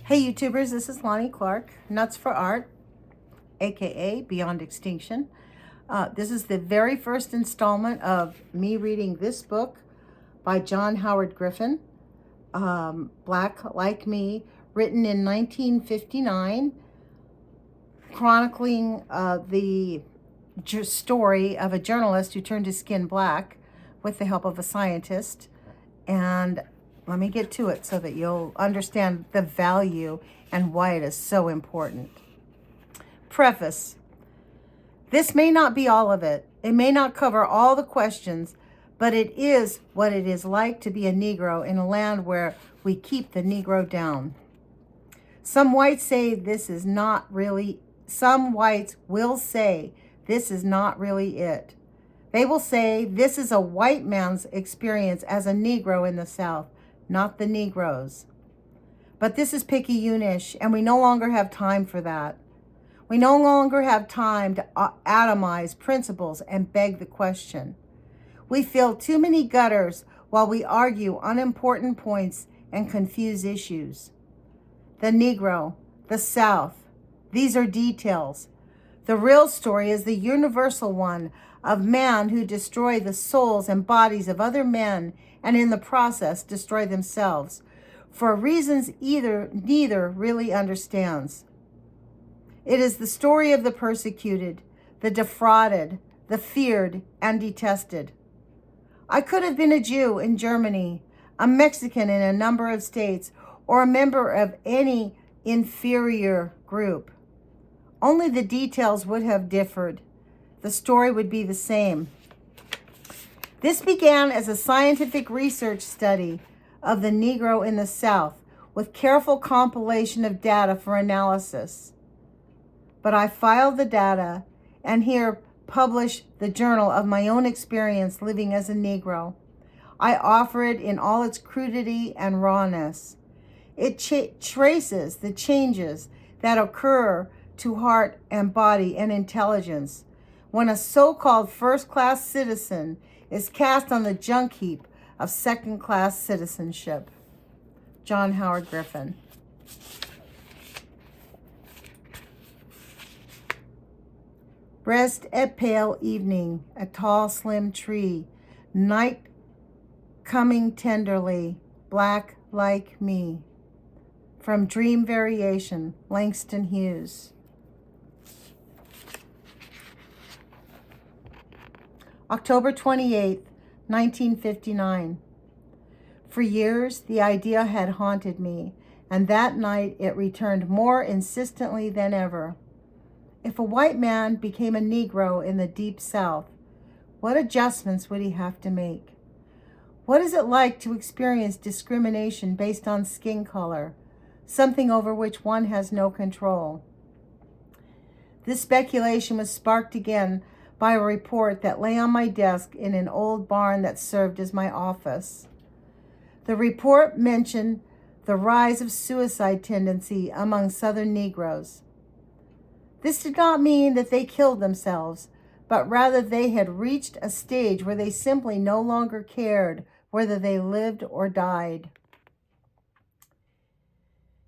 Hey YouTubers, this is Lonnie Clark, Nuts for Art, aka Beyond Extinction. This is the very first installment of me reading this book by John Howard Griffin, Black Like Me, written in 1959, chronicling the story of a journalist who turned his skin black with the help of a scientist. And let me get to it so that you'll understand the value and why it is so important. Preface. This may not be all of it. It may not cover all the questions, but it is what it is like to be a Negro in a land where we keep the Negro down. Some whites will say this is not really it. They will say this is a white man's experience as a Negro in the South, not the Negroes. But this is picayunish, and we no longer have time for that. We no longer have time to atomize principles and beg the question. We fill too many gutters while we argue unimportant points and confuse issues. The Negro, the South, these are details. The real story is the universal one of man who destroy the souls and bodies of other men and in the process destroy themselves for reasons neither really understands. It is the story of the persecuted, the defrauded, the feared and detested. I could have been a Jew in Germany, a Mexican in a number of states, or a member of any inferior group. Only the details would have differed. The story would be the same. This began as a scientific research study of the Negro in the South with careful compilation of data for analysis. But I filed the data and here publish the journal of my own experience living as a Negro. I offer it in all its crudity and rawness. It traces the changes that occur to heart and body and intelligence when a so-called first-class citizen is cast on the junk heap of second-class citizenship. John Howard Griffin. Rest at pale evening, a tall, slim tree, night coming tenderly, black like me. From Dream Variation, Langston Hughes. October 28th, 1959. For years, the idea had haunted me, and that night it returned more insistently than ever. If a white man became a Negro in the Deep South, what adjustments would he have to make? What is it like to experience discrimination based on skin color, something over which one has no control? This speculation was sparked again by a report that lay on my desk in an old barn that served as my office. The report mentioned the rise of suicide tendency among Southern Negroes. This did not mean that they killed themselves, but rather they had reached a stage where they simply no longer cared whether they lived or died.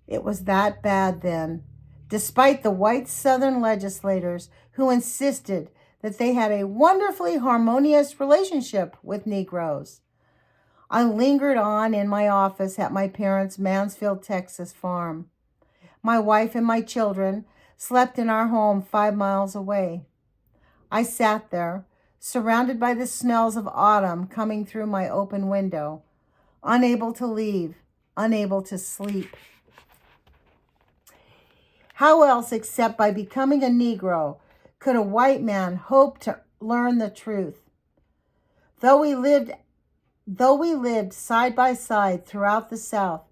It was that bad then, despite the white Southern legislators who insisted that they had a wonderfully harmonious relationship with Negroes. I lingered on in my office at my parents' Mansfield, Texas farm. My wife and my children slept in our home 5 miles away. I sat there, surrounded by the smells of autumn coming through my open window, unable to leave, unable to sleep. How else, except by becoming a Negro, could a white man hope to learn the truth? Though we lived side by side throughout the South,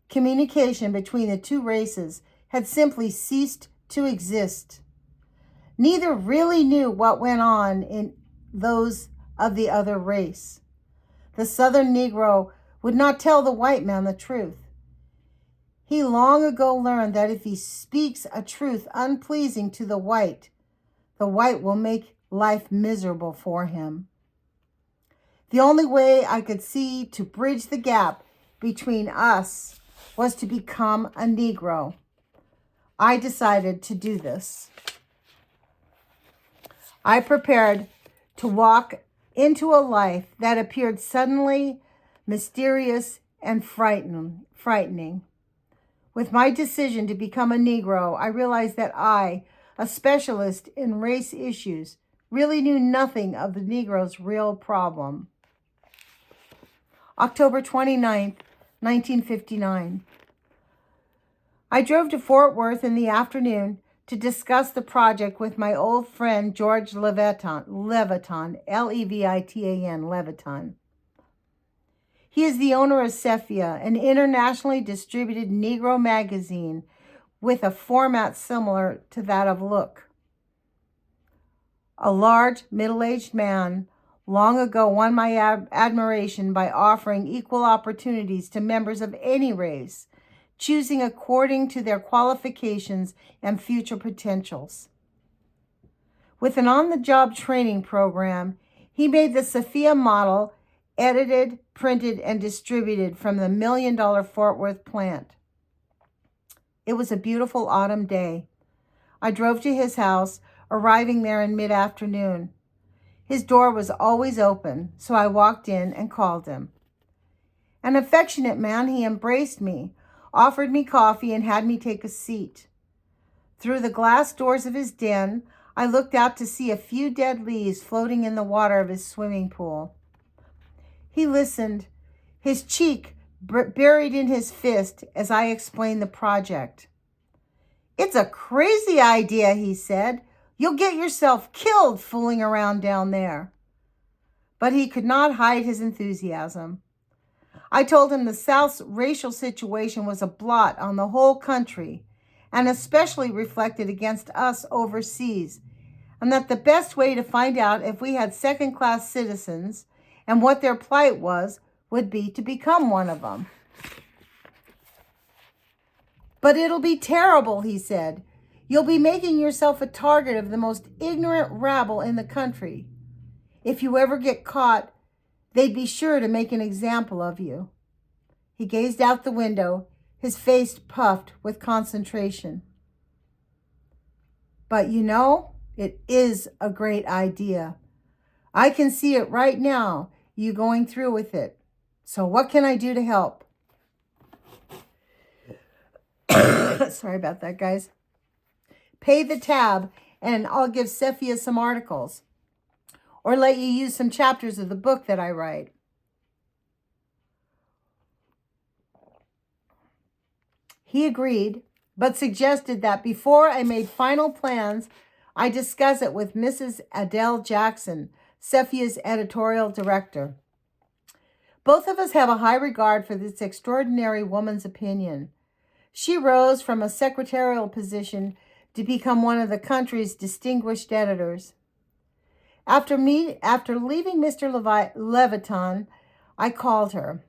communication between the two races had simply ceased to exist. Neither really knew what went on in those of the other race. The Southern Negro would not tell the white man the truth. He long ago learned that if he speaks a truth unpleasing to the white will make life miserable for him. The only way I could see to bridge the gap between us was to become a Negro. I decided to do this. I prepared to walk into a life that appeared suddenly mysterious and frightening. With my decision to become a Negro, I realized that I, a specialist in race issues, really knew nothing of the Negro's real problem. October 29th, 1959. I drove to Fort Worth in the afternoon to discuss the project with my old friend George Levitan, Levitan, Levitan. He is the owner of Sephia, an internationally distributed Negro magazine with a format similar to that of Look. A large, middle-aged man long ago won my admiration by offering equal opportunities to members of any race, choosing according to their qualifications and future potentials. With an on-the-job training program, he made the Sephia model, edited, printed, and distributed from the $1 million Fort Worth plant. It was a beautiful autumn day. I drove to his house, arriving there in mid-afternoon. His door was always open, so I walked in and called him. An affectionate man, he embraced me, offered me coffee, and had me take a seat. Through the glass doors of his den, I looked out to see a few dead leaves floating in the water of his swimming pool. He listened, his cheek buried in his fist as I explained the project. "It's a crazy idea," he said. "You'll get yourself killed fooling around down there." But he could not hide his enthusiasm. I told him the South's racial situation was a blot on the whole country, and especially reflected against us overseas, and that the best way to find out if we had second-class citizens and what their plight was would be to become one of them. "But it'll be terrible," he said. "You'll be making yourself a target of the most ignorant rabble in the country. If you ever get caught, they'd be sure to make an example of you." He gazed out the window, his face puffed with concentration. "But you know, it is a great idea. I can see it right now, you going through with it. So what can I do to help?" Sorry about that, guys. "Pay the tab and I'll give Sephia some articles, or let you use some chapters of the book that I write." He agreed, but suggested that before I made final plans, I discuss it with Mrs. Adele Jackson, Sephia's editorial director. Both of us have a high regard for this extraordinary woman's opinion. She rose from a secretarial position to become one of the country's distinguished editors. After leaving Mr. Levitan, I called her.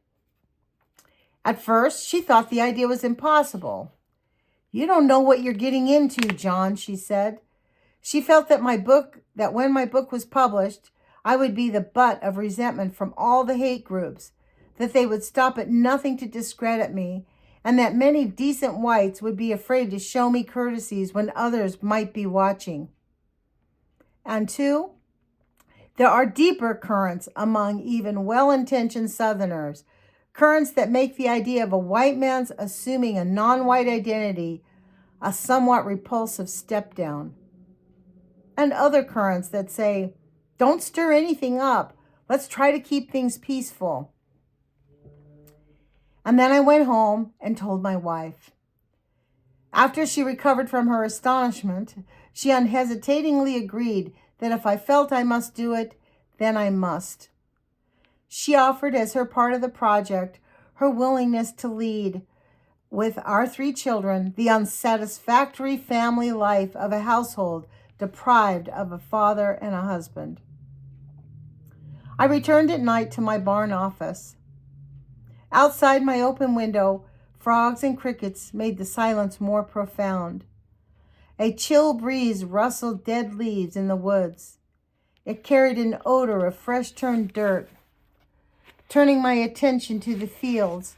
At first, she thought the idea was impossible. "You don't know what you're getting into, John," she said. She felt that when my book was published, I would be the butt of resentment from all the hate groups, that they would stop at nothing to discredit me, and that many decent whites would be afraid to show me courtesies when others might be watching. And two, there are deeper currents among even well-intentioned Southerners, currents that make the idea of a white man's assuming a non-white identity a somewhat repulsive step down. And other currents that say, "Don't stir anything up. Let's try to keep things peaceful." And then I went home and told my wife. After she recovered from her astonishment, she unhesitatingly agreed that if I felt I must do it, then I must. She offered as her part of the project her willingness to lead, with our 3 children, the unsatisfactory family life of a household deprived of a father and a husband. I returned at night to my barn office. Outside my open window, frogs and crickets made the silence more profound. A chill breeze rustled dead leaves in the woods. It carried an odor of fresh-turned dirt. Turning my attention to the fields,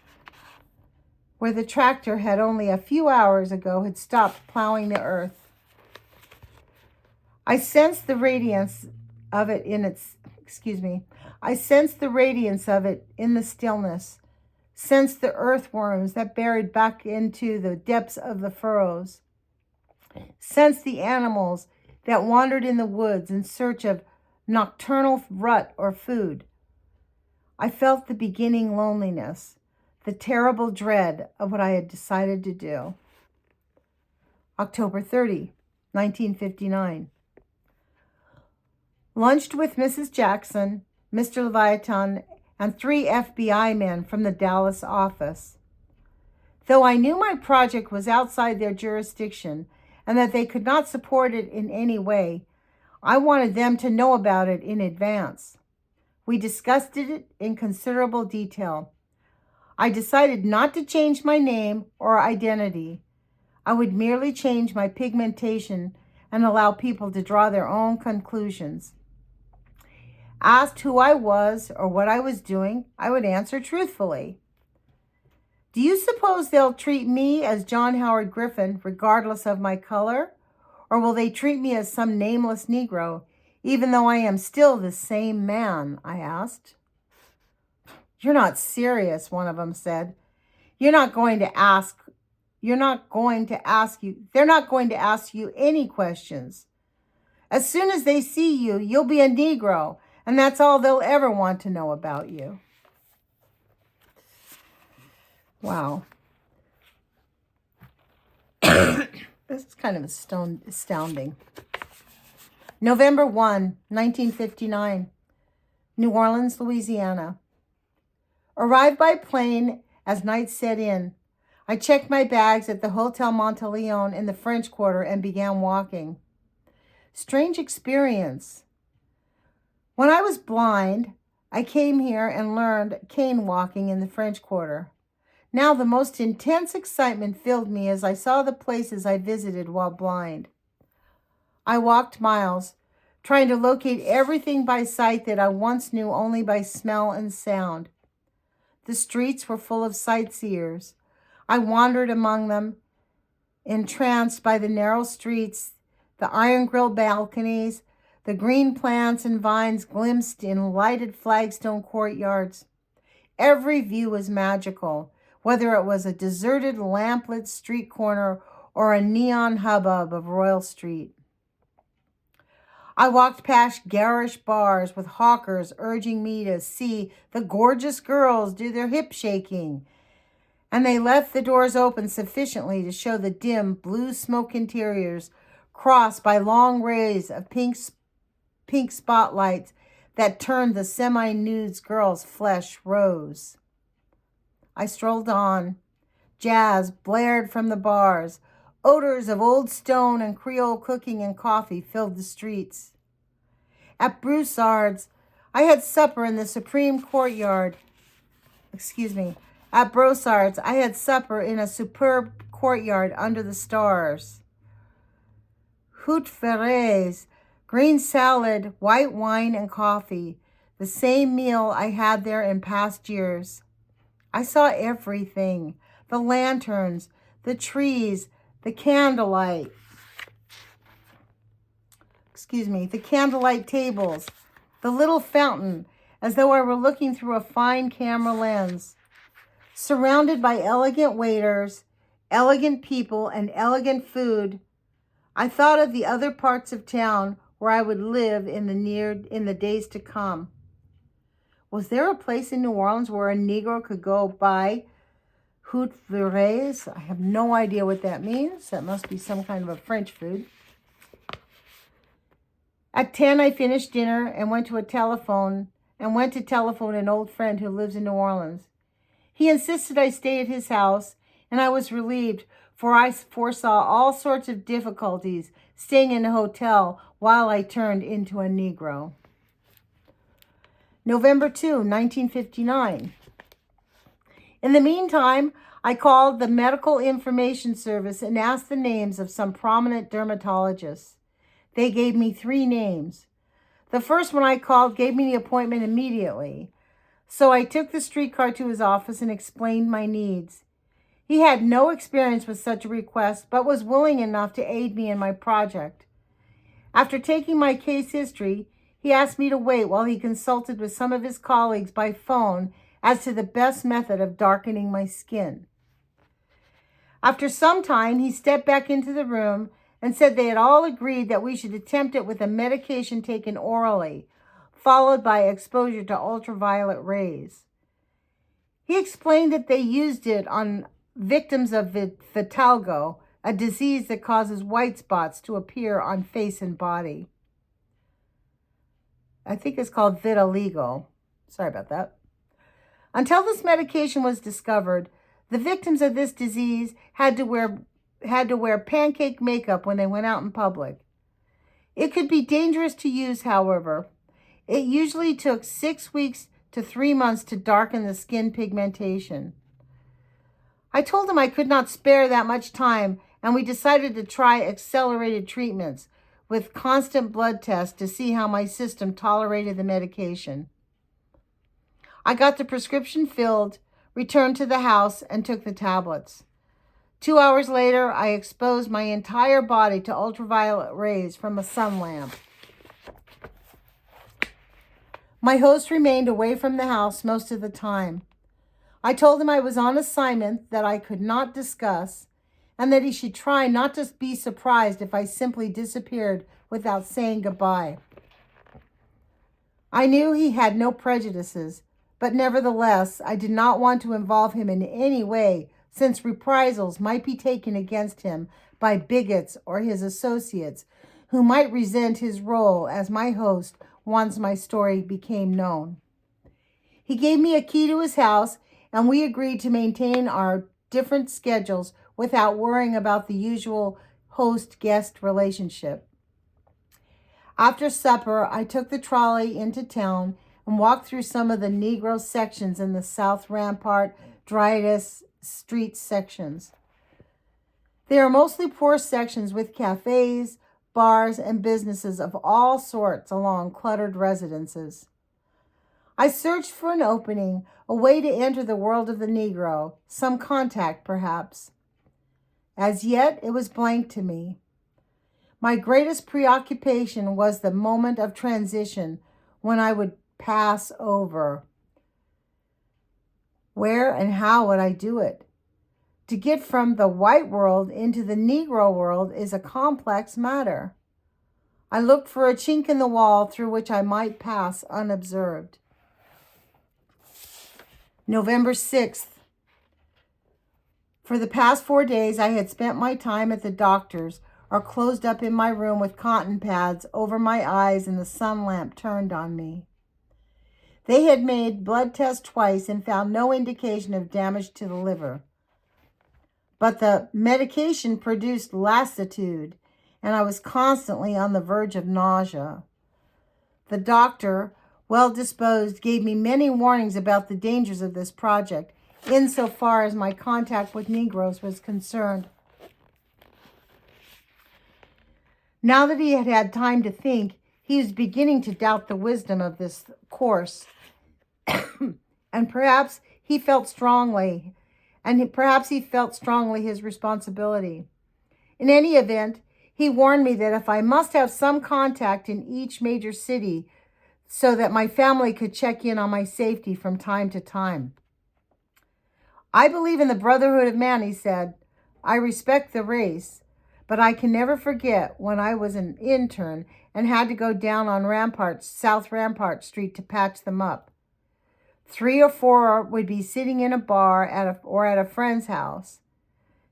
where the tractor had only a few hours ago had stopped plowing the earth. I sensed the radiance of it in the stillness, sensed the earthworms that buried back into the depths of the furrows, sensed the animals that wandered in the woods in search of nocturnal rut or food. I felt the beginning loneliness, the terrible dread of what I had decided to do. October 30, 1959. Lunched with Mrs. Jackson, Mr. Leviathan, and 3 FBI men from the Dallas office. Though I knew my project was outside their jurisdiction and that they could not support it in any way, I wanted them to know about it in advance. We discussed it in considerable detail. I decided not to change my name or identity. I would merely change my pigmentation and allow people to draw their own conclusions. Asked who I was or what I was doing, I would answer truthfully. Do you suppose they'll treat me as John Howard Griffin regardless of my color? Or will they treat me as some nameless Negro, even though I am still the same man? I asked. You're not serious, one of them said. They're not going to ask you any questions. As soon as they see you, you'll be a Negro, and that's all they'll ever want to know about you. Wow. This is kind of astounding. November 1, 1959, New Orleans, Louisiana. Arrived by plane as night set in. I checked my bags at the Hotel Monteleone in the French Quarter and began walking. Strange experience. When I was blind, I came here and learned cane walking in the French Quarter. Now the most intense excitement filled me as I saw the places I visited while blind. I walked miles, trying to locate everything by sight that I once knew only by smell and sound. The streets were full of sightseers. I wandered among them, entranced by the narrow streets, the iron-grilled balconies, the green plants and vines glimpsed in lighted flagstone courtyards. Every view was magical, whether it was a deserted lamplit street corner or a neon hubbub of Royal Street. I walked past garish bars with hawkers urging me to see the gorgeous girls do their hip shaking, and they left the doors open sufficiently to show the dim blue smoke interiors crossed by long rays of pink spotlights that turned the semi-nude girls' flesh rose. I strolled on. Jazz blared from the bars. Odors of old stone and Creole cooking and coffee filled the streets. At Brossard's, I had supper in the Supreme Courtyard. At Brossard's, I had supper in a superb courtyard under the stars. Hoot Ferrets, green salad, white wine, and coffee, the same meal I had there in past years. I saw everything, the lanterns, the trees, the candlelight tables, the little fountain, as though I were looking through a fine camera lens. Surrounded by elegant waiters, elegant people, and elegant food, I thought of the other parts of town where I would live in the days to come. Was there a place in New Orleans where a Negro could go buy hoot verres? I have no idea what that means. That must be some kind of a French food. At 10, I finished dinner and went to telephone an old friend who lives in New Orleans. He insisted I stay at his house, and I was relieved, for I foresaw all sorts of difficulties staying in a hotel while I turned into a Negro. November 2, 1959. In the meantime, I called the Medical Information Service and asked the names of some prominent dermatologists. They gave me 3 names. The first one I called gave me the appointment immediately. So I took the streetcar to his office and explained my needs. He had no experience with such a request, but was willing enough to aid me in my project. After taking my case history, he asked me to wait while he consulted with some of his colleagues by phone as to the best method of darkening my skin. After some time, he stepped back into the room and said they had all agreed that we should attempt it with a medication taken orally, followed by exposure to ultraviolet rays. He explained that they used it on victims of vitiligo, a disease that causes white spots to appear on face and body. I think it's called vitiligo. Sorry about that. Until this medication was discovered, the victims of this disease had to wear pancake makeup when they went out in public. It could be dangerous to use, however. It usually took 6 weeks to 3 months to darken the skin pigmentation. I told him I could not spare that much time, and we decided to try accelerated treatments with constant blood tests to see how my system tolerated the medication. I got the prescription filled, returned to the house, and took the tablets. 2 hours later, I exposed my entire body to ultraviolet rays from a sun lamp. My host remained away from the house most of the time. I told him I was on assignment that I could not discuss, and that he should try not to be surprised if I simply disappeared without saying goodbye. I knew he had no prejudices, but nevertheless, I did not want to involve him in any way, since reprisals might be taken against him by bigots or his associates who might resent his role as my host once my story became known. He gave me a key to his house, and we agreed to maintain our different schedules without worrying about the usual host-guest relationship. After supper, I took the trolley into town and walked through some of the Negro sections in the South Rampart, Dryas Street sections. They are mostly poor sections with cafes, bars, and businesses of all sorts along cluttered residences. I searched for an opening, a way to enter the world of the Negro, some contact perhaps. As yet, it was blank to me. My greatest preoccupation was the moment of transition when I would pass over. Where and how would I do it? To get from the white world into the Negro world is a complex matter. I looked for a chink in the wall through which I might pass unobserved. November 6th. For the past 4 days, I had spent my time at the doctor's or closed up in my room with cotton pads over my eyes and the sun lamp turned on me. They had made blood tests twice and found no indication of damage to the liver. But the medication produced lassitude, and I was constantly on the verge of nausea. The doctor, well disposed, gave me many warnings about the dangers of this project, insofar as my contact with Negroes was concerned. Now that he had had time to think, he was beginning to doubt the wisdom of this course. And perhaps he felt strongly his responsibility. In any event, he warned me that if I must have some contact in each major city so that my family could check in on my safety from time to time. I believe in the brotherhood of man, he said. I respect the race. But I can never forget when I was an intern and had to go down on South Rampart Street to patch them up. 3 or 4 would be sitting in a bar at a friend's house.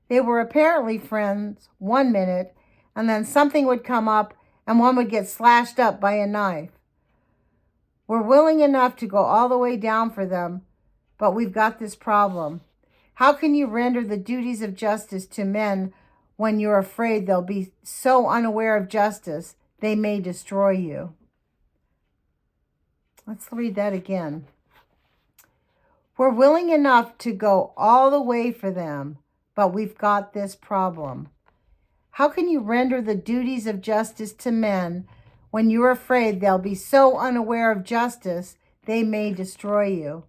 They were apparently friends 1 minute, and then something would come up and one would get slashed up by a knife. We're willing enough to go all the way down for them, but we've got this problem. How can you render the duties of justice to men when you're afraid they'll be so unaware of justice they may destroy you? Let's read that again. We're willing enough to go all the way for them, but we've got this problem. How can you render the duties of justice to men when you're afraid they'll be so unaware of justice they may destroy you?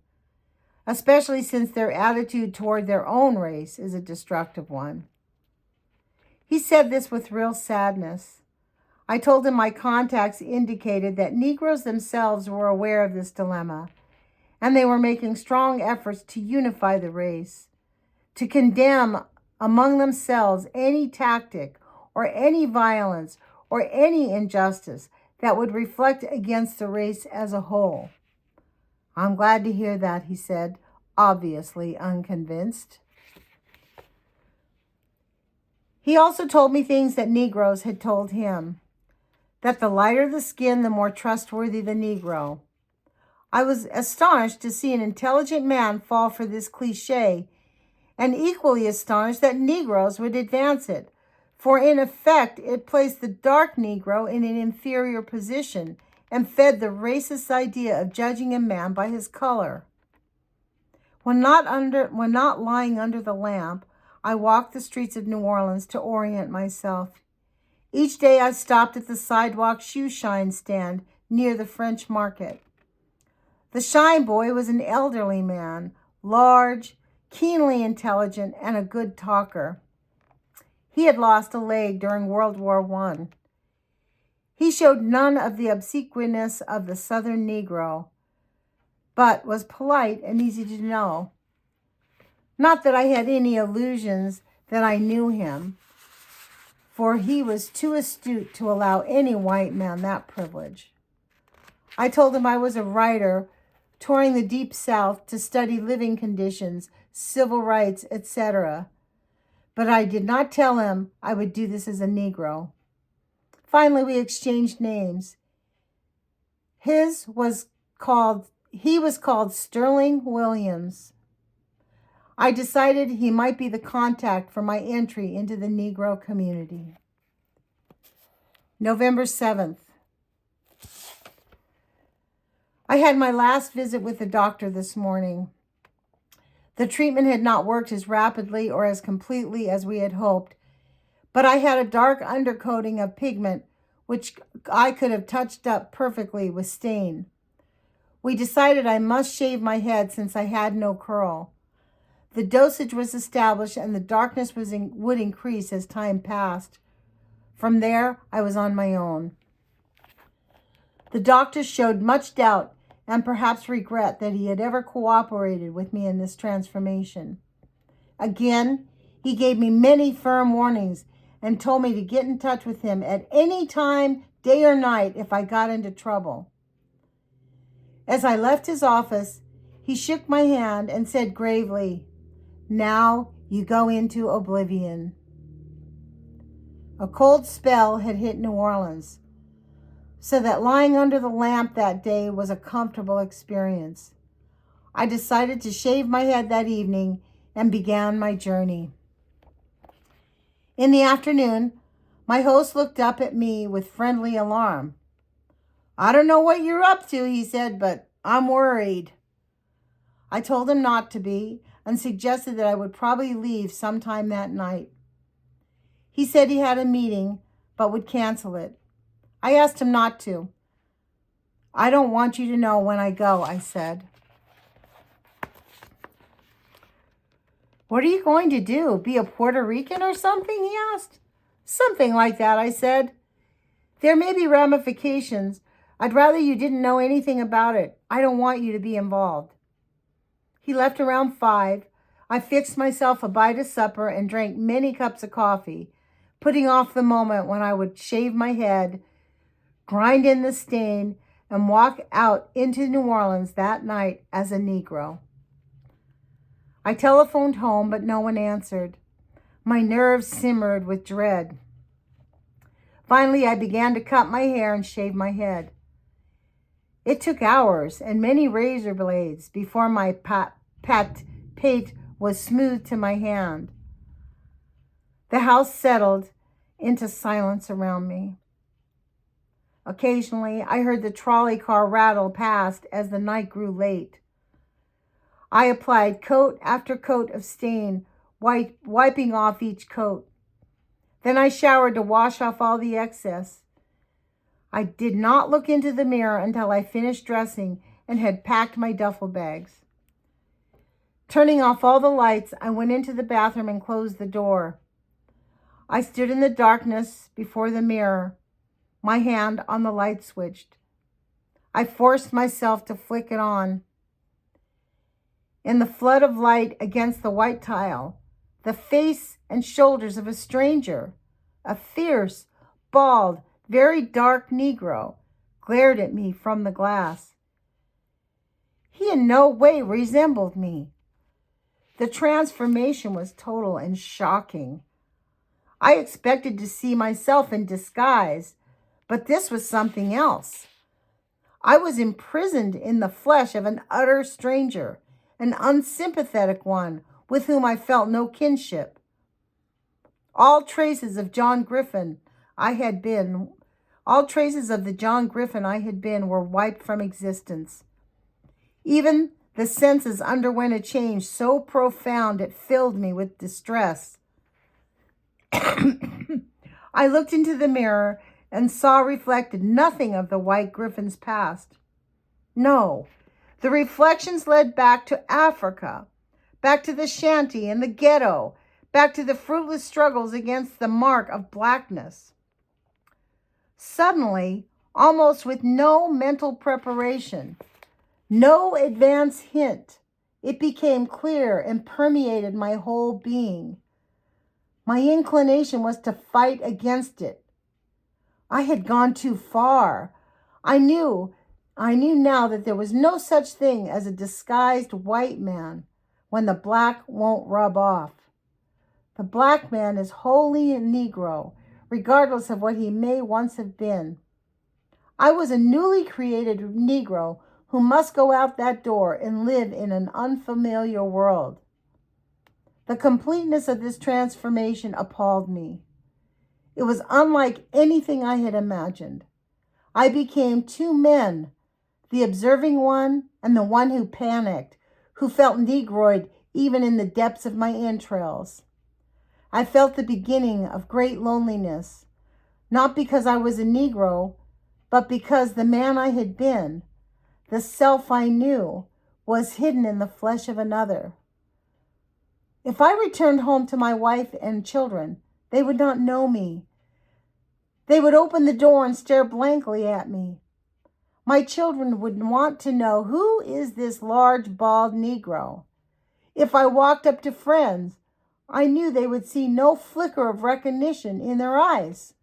especially since their attitude toward their own race is a destructive one. He said this with real sadness. I told him my contacts indicated that Negroes themselves were aware of this dilemma, and they were making strong efforts to unify the race, to condemn among themselves any tactic or any violence or any injustice that would reflect against the race as a whole. I'm glad to hear that, he said, obviously unconvinced. He also told me things that Negroes had told him, that the lighter the skin, the more trustworthy the Negro. I was astonished to see an intelligent man fall for this cliche, and equally astonished that Negroes would advance it, for in effect it placed the dark Negro in an inferior position and fed the racist idea of judging a man by his color. When not lying under the lamp, I walked the streets of New Orleans to orient myself. Each day I stopped at the sidewalk shoe shine stand near the French market. The shine boy was an elderly man, large, keenly intelligent, and a good talker. He had lost a leg during World War I. He showed none of the obsequiousness of the Southern Negro, but was polite and easy to know. Not that I had any illusions that I knew him, for he was too astute to allow any white man that privilege. I told him I was a writer touring the Deep South to study living conditions, civil rights, etc., but I did not tell him I would do this as a Negro. Finally, we exchanged names. He was called Sterling Williams. I decided he might be the contact for my entry into the Negro community. November 7th. I had my last visit with the doctor this morning. The treatment had not worked as rapidly or as completely as we had hoped, but I had a dark undercoating of pigment which I could have touched up perfectly with stain. We decided I must shave my head since I had no curl. The dosage was established and the darkness would increase as time passed. From there, I was on my own. The doctor showed much doubt and perhaps regret that he had ever cooperated with me in this transformation. Again, he gave me many firm warnings and told me to get in touch with him at any time, day or night, if I got into trouble. As I left his office, he shook my hand and said gravely, "Now you go into oblivion." A cold spell had hit New Orleans, so that lying under the lamp that day was a comfortable experience. I decided to shave my head that evening and began my journey. In the afternoon, my host looked up at me with friendly alarm. "I don't know what you're up to," he said, "but I'm worried." I told him not to be and suggested that I would probably leave sometime that night. He said he had a meeting, but would cancel it. I asked him not to. "I don't want you to know when I go," I said. "What are you going to do? Be a Puerto Rican or something?" he asked. "Something like that," I said. "There may be ramifications. I'd rather you didn't know anything about it. I don't want you to be involved." He left around 5. I fixed myself a bite of supper and drank many cups of coffee, putting off the moment when I would shave my head, grind in the stain, and walk out into New Orleans that night as a Negro. I telephoned home, but no one answered. My nerves simmered with dread. Finally, I began to cut my hair and shave my head. It took hours and many razor blades before my pate was smooth to my hand. The house settled into silence around me. Occasionally, I heard the trolley car rattle past as the night grew late. I applied coat after coat of stain, wiping off each coat. Then I showered to wash off all the excess. I did not look into the mirror until I finished dressing and had packed my duffel bags. Turning off all the lights, I went into the bathroom and closed the door. I stood in the darkness before the mirror, my hand on the light switch. I forced myself to flick it on. In the flood of light against the white tile, the face and shoulders of a stranger, a fierce, bald, very dark Negro, glared at me from the glass. He in no way resembled me. The transformation was total and shocking. I expected to see myself in disguise, but this was something else. I was imprisoned in the flesh of an utter stranger, an unsympathetic one with whom I felt no kinship. All traces of the John Griffin I had been were wiped from existence. Even the senses underwent a change so profound it filled me with distress. I looked into the mirror and saw reflected nothing of the white Griffin's past. No, the reflections led back to Africa, back to the shanty and the ghetto, back to the fruitless struggles against the mark of blackness. Suddenly, almost with no mental preparation, no advance hint, it became clear and permeated my whole being. My inclination was to fight against it. I had gone too far. I knew now that there was no such thing as a disguised white man when the black won't rub off. The black man is wholly a Negro, regardless of what he may once have been. I was a newly created Negro who must go out that door and live in an unfamiliar world. The completeness of this transformation appalled me. It was unlike anything I had imagined. I became two men, the observing one and the one who panicked, who felt Negroid even in the depths of my entrails. I felt the beginning of great loneliness, not because I was a Negro, but because the man I had been, the self I knew, was hidden in the flesh of another. If I returned home to my wife and children, they would not know me. They would open the door and stare blankly at me. My children would want to know, who is this large, bald Negro? If I walked up to friends, I knew they would see no flicker of recognition in their eyes.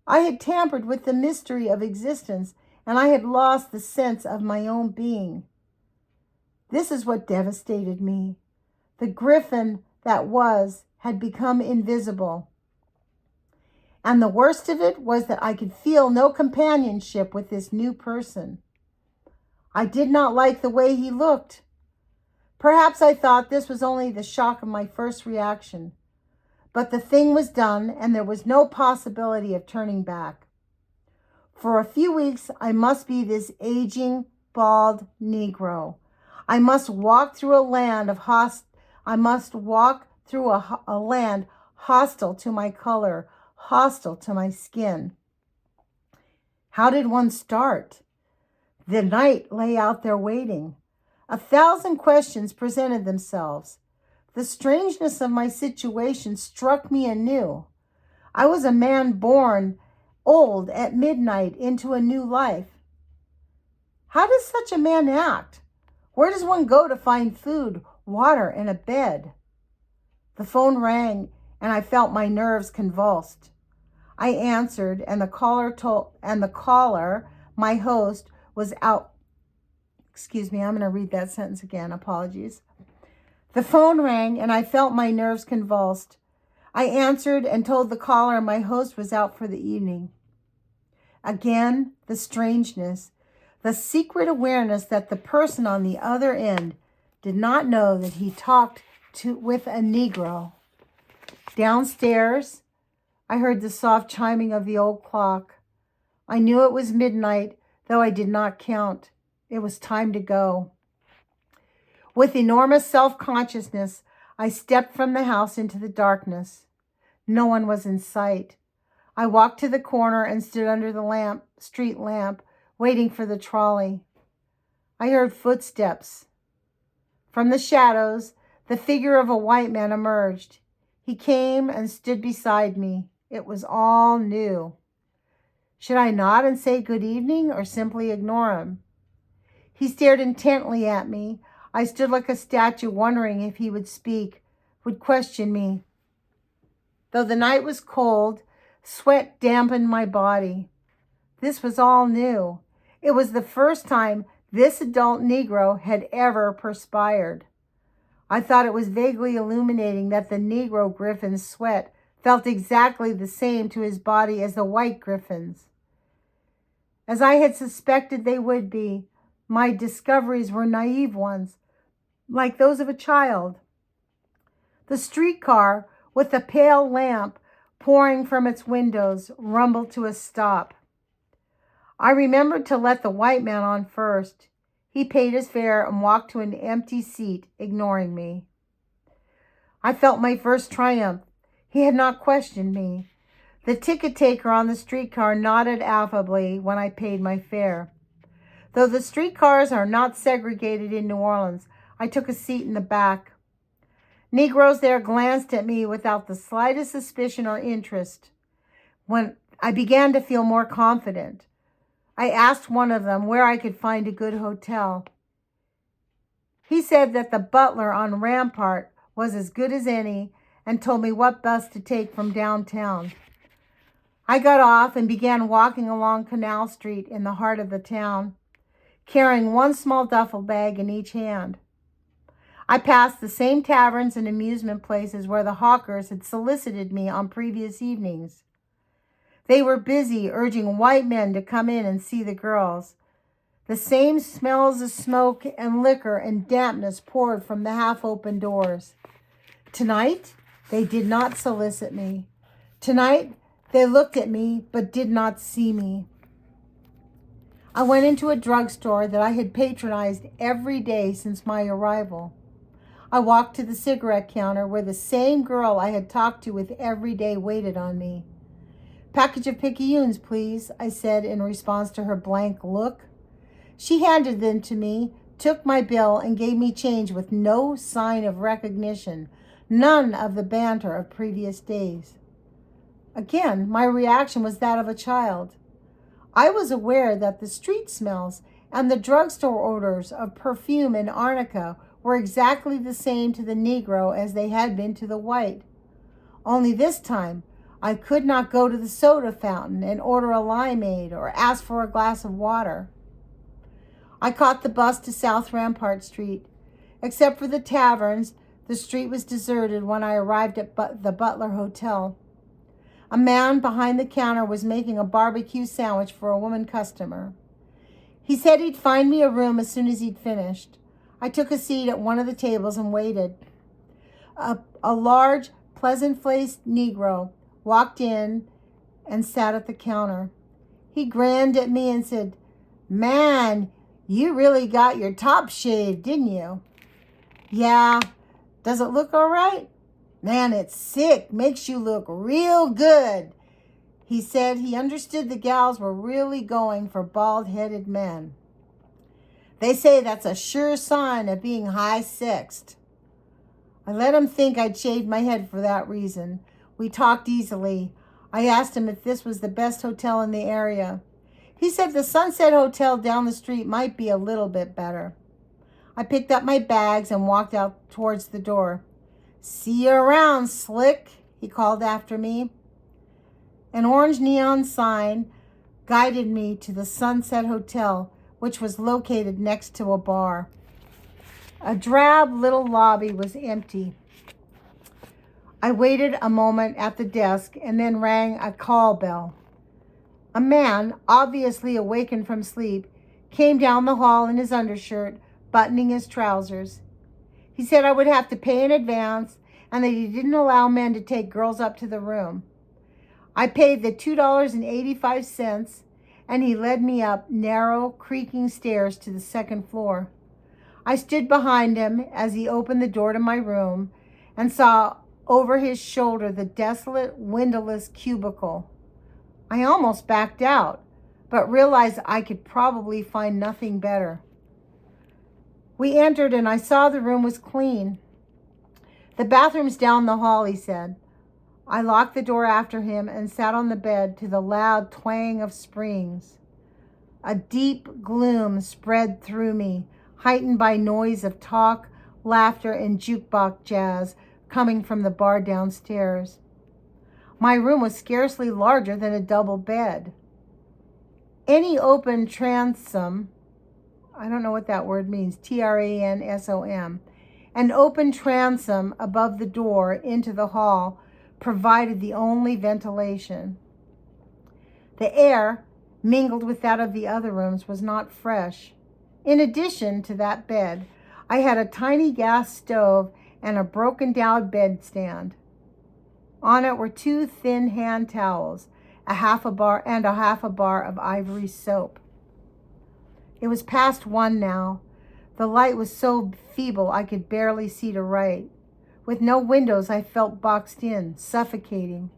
I had tampered with the mystery of existence, and I had lost the sense of my own being. This is what devastated me. The Griffin that was had become invisible. And the worst of it was that I could feel no companionship with this new person. I did not like the way he looked. Perhaps I thought this was only the shock of my first reaction. But the thing was done, and there was no possibility of turning back. For a few weeks, I must be this aging, bald Negro. I must walk through a land land hostile to my color, hostile to my skin. How did one start? The night lay out there waiting. 1,000 questions presented themselves. The strangeness of my situation struck me anew. I was a man born old at midnight into a new life. How does such a man act? Where does one go to find food, water, and a bed? The phone rang, and I felt my nerves convulsed. I answered, and the caller, my host, was out. Excuse me, I'm going to read that sentence again. Apologies. The phone rang, and I felt my nerves convulsed. I answered and told the caller my host was out for the evening. Again, the strangeness, the secret awareness that the person on the other end did not know that he talked with a Negro. Downstairs, I heard the soft chiming of the old clock. I knew it was midnight, though I did not count. It was time to go. With enormous self-consciousness, I stepped from the house into the darkness. No one was in sight. I walked to the corner and stood under the street lamp, waiting for the trolley. I heard footsteps. From the shadows, the figure of a white man emerged. He came and stood beside me. It was all new. Should I nod and say good evening or simply ignore him? He stared intently at me. I stood like a statue, wondering if he would speak, would question me. Though the night was cold, sweat dampened my body. This was all new. It was the first time this adult Negro had ever perspired. I thought it was vaguely illuminating that the Negro Griffin's sweat felt exactly the same to his body as the white Griffin's. As I had suspected they would be, my discoveries were naive ones, like those of a child. The streetcar, with a pale lamp pouring from its windows, rumbled to a stop. I remembered to let the white man on first. He paid his fare and walked to an empty seat, ignoring me. I felt my first triumph. He had not questioned me. The ticket taker on the streetcar nodded affably when I paid my fare. Though the streetcars are not segregated in New Orleans, I took a seat in the back. Negroes there glanced at me without the slightest suspicion or interest. When I began to feel more confident, I asked one of them where I could find a good hotel. He said that the Butler on Rampart was as good as any and told me what bus to take from downtown. I got off and began walking along Canal Street in the heart of the town, carrying one small duffel bag in each hand. I passed the same taverns and amusement places where the hawkers had solicited me on previous evenings. They were busy urging white men to come in and see the girls. The same smells of smoke and liquor and dampness poured from the half-open doors. Tonight, they did not solicit me. Tonight, they looked at me but did not see me. I went into a drugstore that I had patronized every day since my arrival. I walked to the cigarette counter where the same girl I had talked to with every day waited on me. "Package of picayunes, please," I said in response to her blank look. She handed them to me, took my bill, and gave me change with no sign of recognition, none of the banter of previous days. Again, my reaction was that of a child. I was aware that the street smells and the drugstore odors of perfume and arnica were exactly the same to the Negro as they had been to the white. Only this time, I could not go to the soda fountain and order a limeade or ask for a glass of water. I caught the bus to South Rampart Street. Except for the taverns, the street was deserted when I arrived at the Butler Hotel. A man behind the counter was making a barbecue sandwich for a woman customer. He said he'd find me a room as soon as he'd finished. I took a seat at one of the tables and waited. A large, pleasant-faced Negro walked in and sat at the counter. He grinned at me and said, "Man, you really got your top shaved, didn't you?" "Yeah. Does it look all right?" "Man, it's sick. Makes you look real good." He said he understood the gals were really going for bald-headed men. "They say that's a sure sign of being high-sexed." I let him think I'd shaved my head for that reason. We talked easily. I asked him if this was the best hotel in the area. He said the Sunset Hotel down the street might be a little bit better. I picked up my bags and walked out towards the door. "See you around, Slick," he called after me. An orange neon sign guided me to the Sunset Hotel, which was located next to a bar. A drab little lobby was empty. I waited a moment at the desk and then rang a call bell. A man, obviously awakened from sleep, came down the hall in his undershirt, buttoning his trousers. He said I would have to pay in advance and that he didn't allow men to take girls up to the room. I paid the $2.85 and he led me up narrow, creaking stairs to the second floor. I stood behind him as he opened the door to my room and saw over his shoulder the desolate, windowless cubicle. I almost backed out, but realized I could probably find nothing better. We entered and I saw the room was clean. The bathroom's down the hall, he said. I locked the door after him and sat on the bed to the loud twang of springs. A deep gloom spread through me, heightened by noise of talk, laughter, and jukebox jazz coming from the bar downstairs. My room was scarcely larger than a double bed. Any open transom, I don't know what that word means, transom, an open transom above the door into the hall provided the only ventilation. The air, mingled with that of the other rooms, was not fresh. In addition to that bed, I had a tiny gas stove and a broken down bedstand. On it were 2 thin hand towels, a half a bar of ivory soap. It was past 1 now. The light was so feeble I could barely see to write. With no windows, I felt boxed in, suffocating.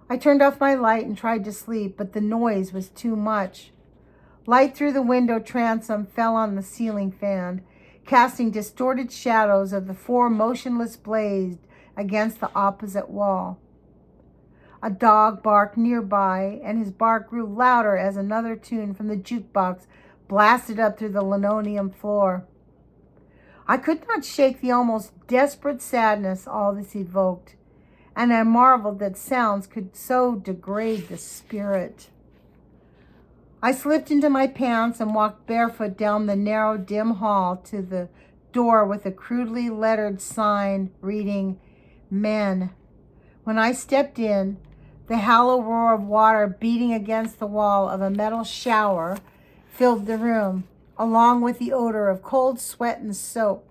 I turned off my light and tried to sleep, but the noise was too much. Light through the window transom fell on the ceiling fan, casting distorted shadows of the 4 motionless blades against the opposite wall. A dog barked nearby, and his bark grew louder as another tune from the jukebox blasted up through the linoleum floor. I could not shake the almost desperate sadness all this evoked, and I marveled that sounds could so degrade the spirit. I slipped into my pants and walked barefoot down the narrow, dim hall to the door with a crudely lettered sign reading, Men. When I stepped in, the hollow roar of water beating against the wall of a metal shower filled the room, along with the odor of cold sweat and soap.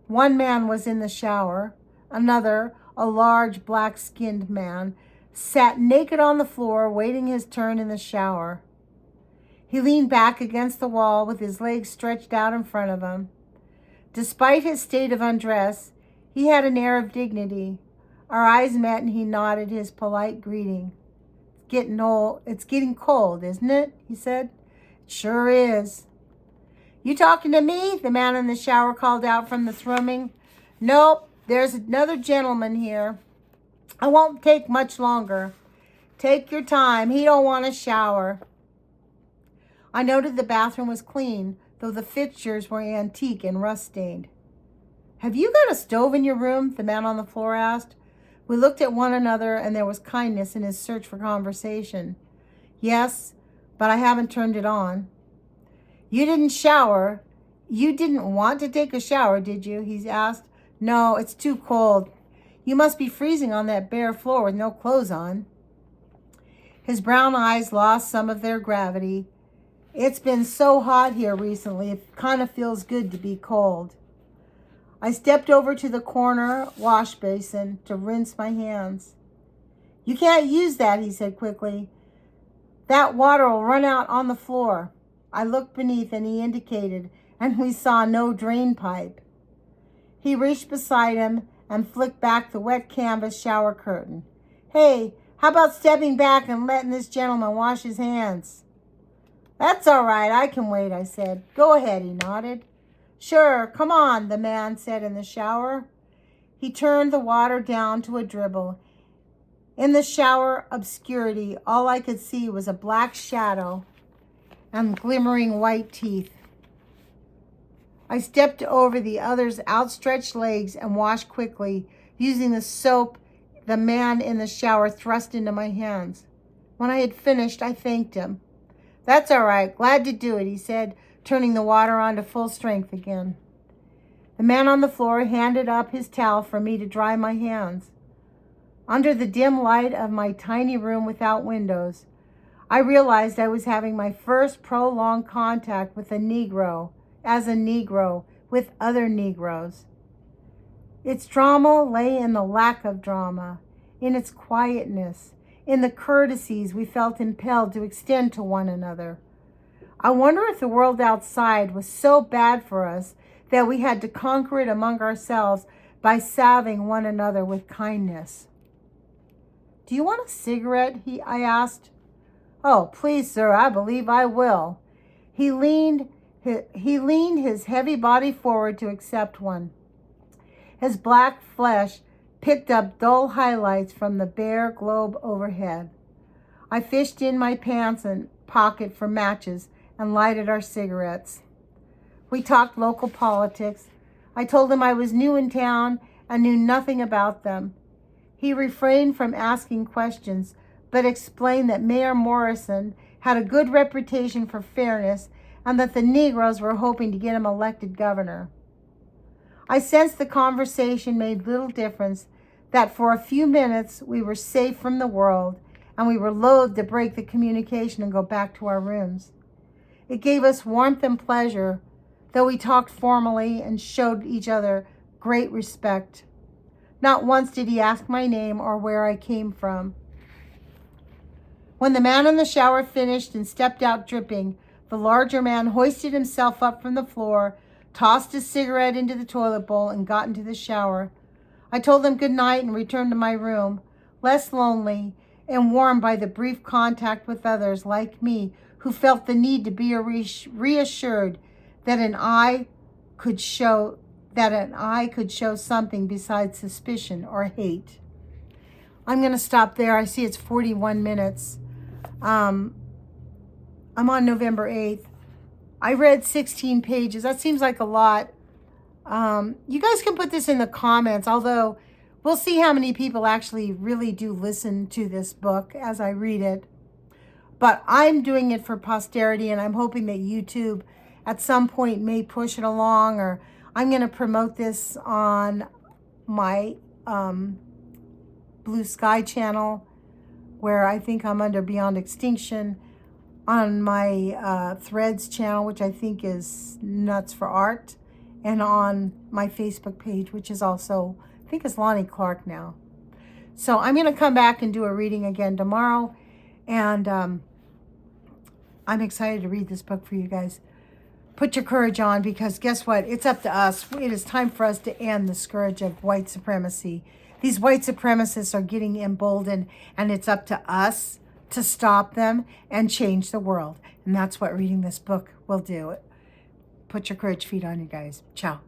One man was in the shower. Another, a large black-skinned man, sat naked on the floor waiting his turn in the shower. He leaned back against the wall with his legs stretched out in front of him. Despite his state of undress, he had an air of dignity. Our eyes met and he nodded his polite greeting. It's getting cold, isn't it? He said. It sure is. You talking to me? The man in the shower called out from the thrumming. Nope, there's another gentleman here. I won't take much longer. Take your time. He don't want a shower. I noted the bathroom was clean, though the fixtures were antique and rust-stained. Have you got a stove in your room? The man on the floor asked. We looked at one another, and there was kindness in his search for conversation. Yes, but I haven't turned it on. You didn't shower. You didn't want to take a shower, did you? He asked. No, it's too cold. You must be freezing on that bare floor with no clothes on. His brown eyes lost some of their gravity. It's been so hot here recently, it kind of feels good to be cold. I stepped over to the corner wash basin to rinse my hands. You can't use that, he said quickly. That water will run out on the floor. I looked beneath and he indicated, and we saw no drain pipe. He reached beside him and flicked back the wet canvas shower curtain. Hey, how about stepping back and letting this gentleman wash his hands? That's all right, I can wait, I said. Go ahead, he nodded. Sure, come on, the man said in the shower. He turned the water down to a dribble. In the shower obscurity, all I could see was a black shadow and glimmering white teeth. I stepped over the other's outstretched legs and washed quickly, using the soap the man in the shower thrust into my hands. When I had finished, I thanked him. That's all right, glad to do it, he said, turning the water on to full strength again. The man on the floor handed up his towel for me to dry my hands. Under the dim light of my tiny room without windows, I realized I was having my first prolonged contact with a Negro, as a Negro, with other Negroes. Its drama lay in the lack of drama, in its quietness, in the courtesies we felt impelled to extend to one another. I wonder if the world outside was so bad for us that we had to conquer it among ourselves by salving one another with kindness. Do you want a cigarette? I asked. Oh, please, sir, I believe I will. He leaned He leaned his heavy body forward to accept one. His black flesh picked up dull highlights from the bare globe overhead. I fished in my pants and pocket for matches and lighted our cigarettes. We talked local politics. I told him I was new in town and knew nothing about them. He refrained from asking questions, but explained that Mayor Morrison had a good reputation for fairness and that the Negroes were hoping to get him elected governor. I sensed the conversation made little difference, that for a few minutes we were safe from the world, and we were loath to break the communication and go back to our rooms. It gave us warmth and pleasure, though we talked formally and showed each other great respect. Not once did he ask my name or where I came from. When the man in the shower finished and stepped out dripping, the larger man hoisted himself up from the floor, tossed his cigarette into the toilet bowl, and got into the shower. I told him good night and returned to my room, less lonely and warmed by the brief contact with others like me who felt the need to be reassured that an eye could show something besides suspicion or hate. I'm going to stop there. I see it's 41 minutes. I'm on November 8th. I read 16 pages. That seems like a lot. You guys can put this in the comments, although we'll see how many people actually really do listen to this book as I read it. But I'm doing it for posterity, and I'm hoping that YouTube at some point may push it along, or I'm going to promote this on my Blue Sky channel, where I think I'm under Beyond Extinction, on my Threads channel, which I think is Nuts for Art, and on my Facebook page, which is also, I think it's Lonnie Clark now. So I'm going to come back and do a reading again tomorrow, and I'm excited to read this book for you guys. Put your courage on, because guess what? It's up to us. It is time for us to end the scourge of white supremacy. These white supremacists are getting emboldened, and it's up to us to stop them and change the world. And that's what reading this book will do. Put your courage feet on, you guys. Ciao.